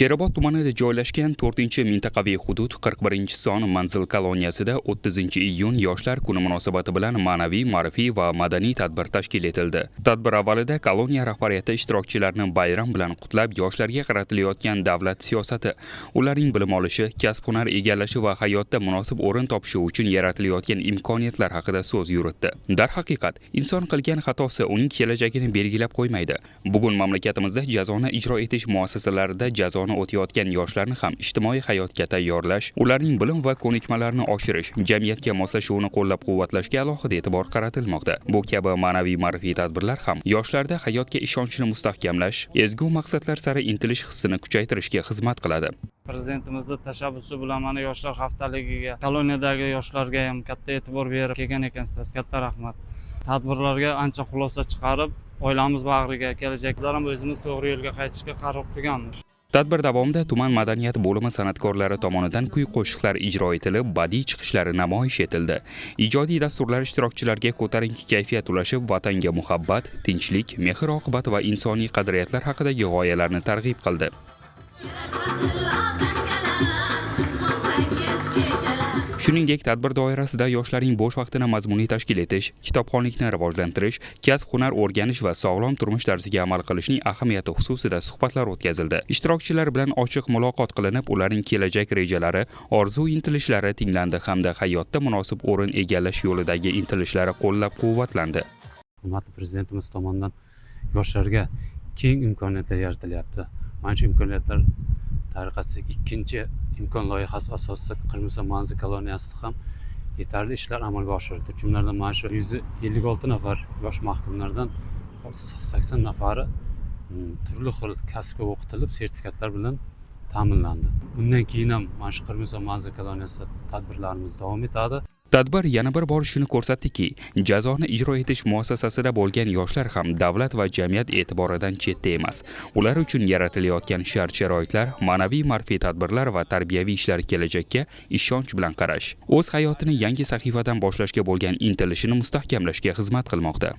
Sherobod tumanida joylashgan 4-mintaqaviy hudud 41-son manzil koloniyasida 30-iyun Yoshlar kuni munosabati bilan ma'naviy, ma'rifiy va madaniy tadbir tashkil etildi. Tadbir avvalida koloniya rahbariyati ishtirokchilarni bayram bilan qutlab, yoshlarga qaratilayotgan davlat siyosati, ularning bilim olishi, kasb-hunar egallashi va hayotda munosib o'rin topishi uchun yaratilayotgan imkoniyatlar haqida so'z yuritdi. Darhaqiqat, inson qilgan xatosi uning kelajagini belgilab qo'ymaydi. Bugun mamlakatimizda jazoni ijro etish muassasalarida jazoni o'tayotgan yoshlarni ham ijtimoiy hayotga tayyorlash, ularning bilim va ko'nikmalarini oshirish, jamiyatga moslashuvini qo'llab-quvvatlashga alohida e'tibor qaratilmoqda. Bu kabi ma'naviy ma'rifiy tadbirlar ham yoshlarda hayotga ishonchni mustahkamlash, ezgu maqsadlar sari intilish hissini kuchaytirishga xizmat qiladi. Prezidentimizning tashabbusi bilan mana yoshlar haftaligiga koloniyadagi yoshlarga ham katta e'tibor berib kelgan ekansiz. Katta rahmat. Tadbirlarga ancha xulosa chiqarib, oilamiz bag'riga, kelajakda ham o'zimiz to'g'ri yo'lga qaytishga qaror qilganmiz. Tadbir davomida tuman madaniyat bo'limi san'atkorlari tomonidan kuy-qo'shiqlar ijro etilib, badiiy chiqishlari namoyish etildi. Ijodiy dasturlar ishtirokchilarga ko'tarinki kayfiyat ulashib, vatanga muhabbat, tinchlik, mehr-oqibat va insoniy qadriyatlar haqidagi g'oyalarni targ'ib qildi. Shuningdek, tadbir doirasida yoshlarning bo'sh vaqtini mazmunli tashkil etish, kitobxonlikni rivojlantirish, kasb-hunar o'rganish va sog'lom turmush tarziga amal qilishning ahamiyati xususida suhbatlar o'tkazildi. Ishtirokchilar bilan ochiq muloqot qilinib, ularning kelajak rejalari, orzu-intilishlari tinglandi hamda hayotda munosib o'rin egallash yo'lidagi intilishlari qo'llab-quvvatlandi. Hurmatli prezidentimiz tomonidan yoshlarga keng imkoniyatlar yaratilyapti. Mana shu imkoniyatlar tariqasidagi ikkinchi imkon loyihasi asosida Qirmizi manzil koloniyasida ham yetarli ishlar amalga oshirildi. Jumladan mana shu 156 nafar yosh mahkumlardan 80 nafari turli xil kasbga o'qitilib, sertifikatlar bilan ta'minlandi. Bundan keyin ham mana shu Qirmizi manzil koloniyasida tadbirlarimiz davom etadi. Tadbir yana bir bor shuni ko'rsatdiki, jazoni ijro etish muassasasida bo'lgan yoshlar ham davlat va jamiyat e'tiboridan chetda emas. Ular uchun yaratilayotgan shart-sharoitlar, ma'naviy ma'rifiy tadbirlar va tarbiyaviy ishlar kelajakka ishonch bilan qarash, o'z hayotini yangi sahifadan boshlashga bo'lgan intilishini mustahkamlashga xizmat qilmoqda.